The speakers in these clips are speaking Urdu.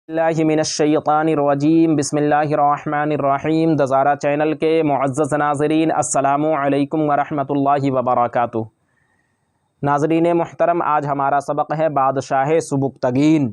اللہ من الشیطان الرجیم بسم اللہ الرحمن الرحیم زارا چینل کے معزز ناظرین السلام علیکم ورحمۃ اللہ وبرکاتہ۔ ناظرین محترم، آج ہمارا سبق ہے بادشاہ سبکتگین۔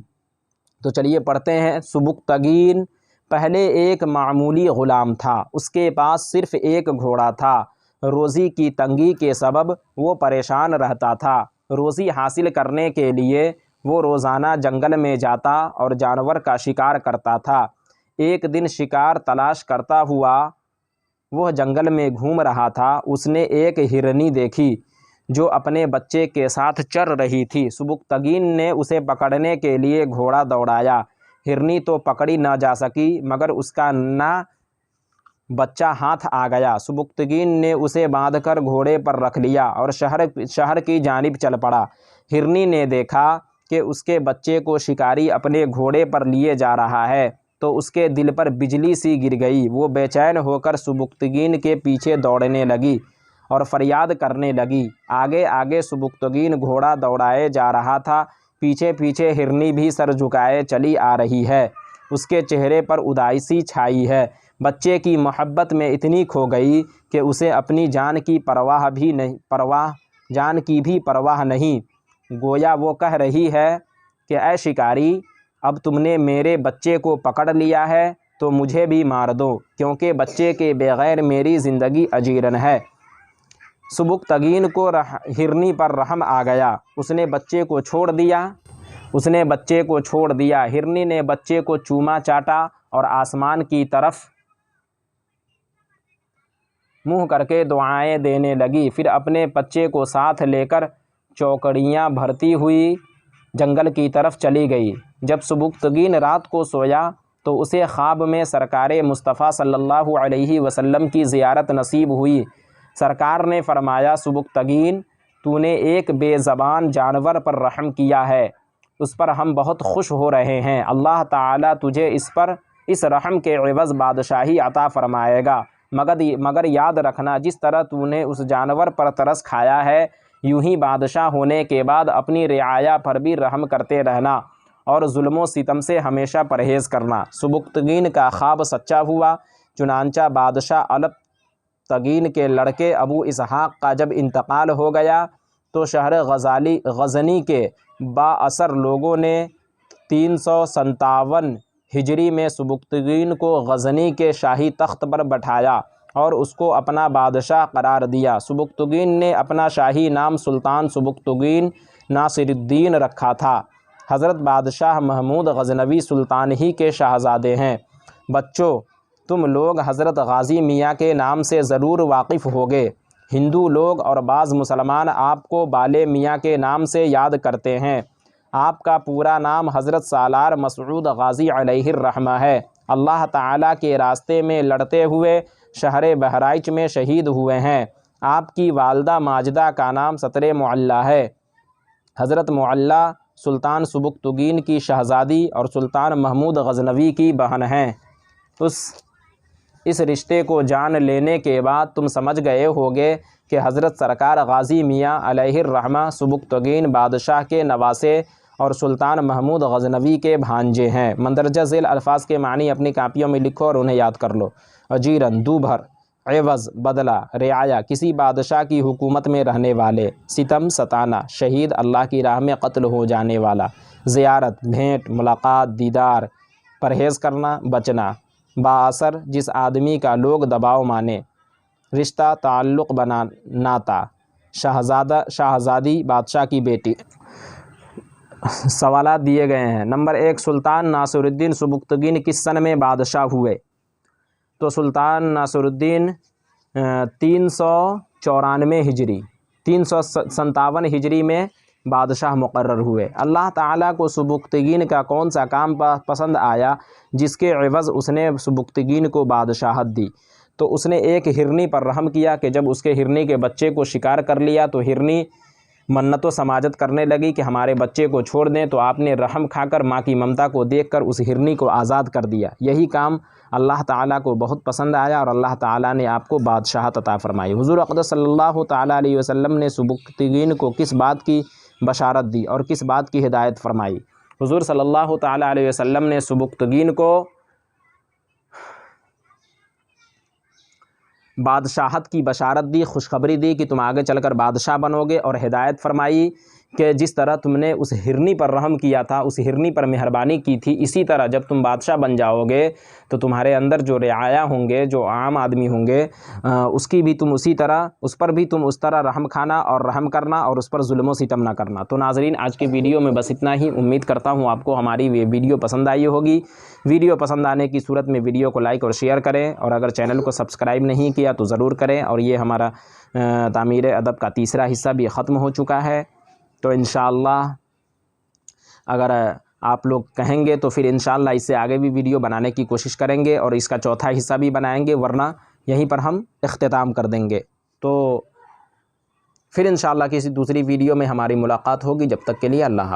تو چلیے پڑھتے ہیں۔ سبکتگین پہلے ایک معمولی غلام تھا، اس کے پاس صرف ایک گھوڑا تھا۔ روزی کی تنگی کے سبب وہ پریشان رہتا تھا۔ روزی حاصل کرنے کے لیے وہ روزانہ جنگل میں جاتا اور جانور کا شکار کرتا تھا۔ ایک دن شکار تلاش کرتا ہوا وہ جنگل میں گھوم رہا تھا۔ اس نے ایک ہرنی دیکھی جو اپنے بچے کے ساتھ چر رہی تھی۔ سبکتگین نے اسے پکڑنے کے لیے گھوڑا دوڑایا۔ ہرنی تو پکڑی نہ جا سکی مگر اس کا نہ بچہ ہاتھ آ گیا۔ سبکتگین نے اسے باندھ کر گھوڑے پر رکھ لیا اور شہر کی جانب چل پڑا۔ ہرنی نے دیکھا کہ اس کے بچے کو شکاری اپنے گھوڑے پر لیے جا رہا ہے تو اس کے دل پر بجلی سی گر گئی۔ وہ بے چین ہو کر سبکتگین کے پیچھے دوڑنے لگی اور فریاد کرنے لگی۔ آگے آگے سبکتگین گھوڑا دوڑائے جا رہا تھا، پیچھے پیچھے ہرنی بھی سر جھکائے چلی آ رہی ہے۔ اس کے چہرے پر اداسی چھائی ہے۔ بچے کی محبت میں اتنی کھو گئی کہ اسے اپنی جان کی بھی پرواہ نہیں۔ گویا وہ کہہ رہی ہے کہ اے شکاری، اب تم نے میرے بچے کو پکڑ لیا ہے تو مجھے بھی مار دو، کیونکہ بچے کے بغیر میری زندگی اجیرن ہے۔ سبکتگین کو ہرنی پر رحم آ گیا۔ اس نے بچے کو چھوڑ دیا۔ ہرنی نے بچے کو چوما چاٹا اور آسمان کی طرف منہ کر کے دعائیں دینے لگی۔ پھر اپنے بچے کو ساتھ لے کر چوکڑیاں بھرتی ہوئی جنگل کی طرف چلی گئی۔ جب سبکتگین رات کو سویا تو اسے خواب میں سرکار مصطفیٰ صلی اللہ علیہ وسلم کی زیارت نصیب ہوئی۔ سرکار نے فرمایا، سبکتگین، تو نے ایک بے زبان جانور پر رحم کیا ہے، اس پر ہم بہت خوش ہو رہے ہیں۔ اللہ تعالیٰ تجھے اس رحم کے عوض بادشاہی عطا فرمائے گا، مگر یاد رکھنا جس طرح تو نے اس جانور پر ترس کھایا ہے، یوں ہی بادشاہ ہونے کے بعد اپنی رعایا پر بھی رحم کرتے رہنا اور ظلم و ستم سے ہمیشہ پرہیز کرنا۔ سبکتگین کا خواب سچا ہوا۔ چنانچہ بادشاہ الپتگین کے لڑکے ابو اسحاق کا جب انتقال ہو گیا تو شہر غزنی کے با اثر لوگوں نے 357 ہجری میں سبکتگین کو غزنی کے شاہی تخت پر بٹھایا اور اس کو اپنا بادشاہ قرار دیا۔ سبکتگین نے اپنا شاہی نام سلطان سبکتگین ناصر الدین رکھا تھا۔ حضرت بادشاہ محمود غزنوی سلطان ہی کے شہزادے ہیں۔ بچوں، تم لوگ حضرت غازی میاں کے نام سے ضرور واقف ہوگے۔ ہندو لوگ اور بعض مسلمان آپ کو بالے میاں کے نام سے یاد کرتے ہیں۔ آپ کا پورا نام حضرت سالار مسعود غازی علیہ الرحمہ ہے۔ اللہ تعالیٰ کے راستے میں لڑتے ہوئے شہر بہرائچ میں شہید ہوئے ہیں۔ آپ کی والدہ ماجدہ کا نام ستر معلیٰ ہے۔ حضرت معلیٰ سلطان سبکتگین کی شہزادی اور سلطان محمود غزنوی کی بہن ہیں۔ اس رشتے کو جان لینے کے بعد تم سمجھ گئے ہوگے کہ حضرت سرکار غازی میاں علیہ الرحمہ سبکتگین بادشاہ کے نواسے اور سلطان محمود غزنوی کے بھانجے ہیں۔ مندرجہ ذیل الفاظ کے معنی اپنی کاپیوں میں لکھو اور انہیں یاد کر لو۔ اجیرن، دو بھر، عوض، بدلہ، رعایا، کسی بادشاہ کی حکومت میں رہنے والے، ستم، ستانا، شہید، اللہ کی راہ میں قتل ہو جانے والا، زیارت، بھیٹ، ملاقات، دیدار، پرہیز کرنا، بچنا، بااثر، جس آدمی کا لوگ دباؤ مانے، رشتہ، تعلق، ناتا، شہزادی، بادشاہ کی بیٹی۔ سوالات دیے گئے ہیں۔ نمبر 1، سلطان ناصر الدین سبکتگین کس سن میں بادشاہ ہوئے؟ تو سلطان ناصر الدین 394 ہجری 357 ہجری میں بادشاہ مقرر ہوئے۔ اللہ تعالیٰ کو سبکتگین کا کون سا کام پسند آیا جس کے عوض اس نے سبکتگین کو بادشاہت دی؟ تو اس نے ایک ہرنی پر رحم کیا کہ جب اس کے ہرنی کے بچے کو شکار کر لیا تو ہرنی منت و سماجت کرنے لگی کہ ہمارے بچے کو چھوڑ دیں، تو آپ نے رحم کھا کر ماں کی ممتا کو دیکھ کر اس ہرنی کو آزاد کر دیا۔ یہی کام اللہ تعالیٰ کو بہت پسند آیا اور اللہ تعالیٰ نے آپ کو بادشاہت عطا فرمائی۔ حضور اقدس صلی اللہ تعالیٰ علیہ وسلم نے سبکتگین کو کس بات کی بشارت دی اور کس بات کی ہدایت فرمائی؟ حضور صلی اللہ تعالیٰ علیہ وسلم نے سبکتگین کو بادشاہت کی بشارت دی، خوشخبری دی کہ تم آگے چل کر بادشاہ بنو گے، اور ہدایت فرمائی کہ جس طرح تم نے اس ہرنی پر رحم کیا تھا، اس ہرنی پر مہربانی کی تھی، اسی طرح جب تم بادشاہ بن جاؤ گے تو تمہارے اندر جو رعایا ہوں گے، جو عام آدمی ہوں گے، اس کی بھی تم اسی طرح، اس پر بھی تم اس طرح رحم کھانا اور رحم کرنا، اور اس پر ظلم و ستم نہ کرنا۔ تو ناظرین، آج کی ویڈیو میں بس اتنا ہی۔ امید کرتا ہوں آپ کو ہماری یہ ویڈیو پسند آئی ہوگی۔ ویڈیو پسند آنے کی صورت میں ویڈیو کو لائک اور شیئر کریں، اور اگر چینل کو سبسکرائب نہیں کیا تو ضرور کریں۔ اور یہ ہمارا تعمیر ادب کا تیسرا حصہ بھی ختم ہو چکا ہے، تو انشاءاللہ اگر آپ لوگ کہیں گے تو پھر انشاءاللہ اس سے آگے بھی ویڈیو بنانے کی کوشش کریں گے، اور اس کا چوتھا حصہ بھی بنائیں گے، ورنہ یہیں پر ہم اختتام کر دیں گے۔ تو پھر انشاءاللہ کسی دوسری ویڈیو میں ہماری ملاقات ہوگی، جب تک کے لیے اللہ حافظ۔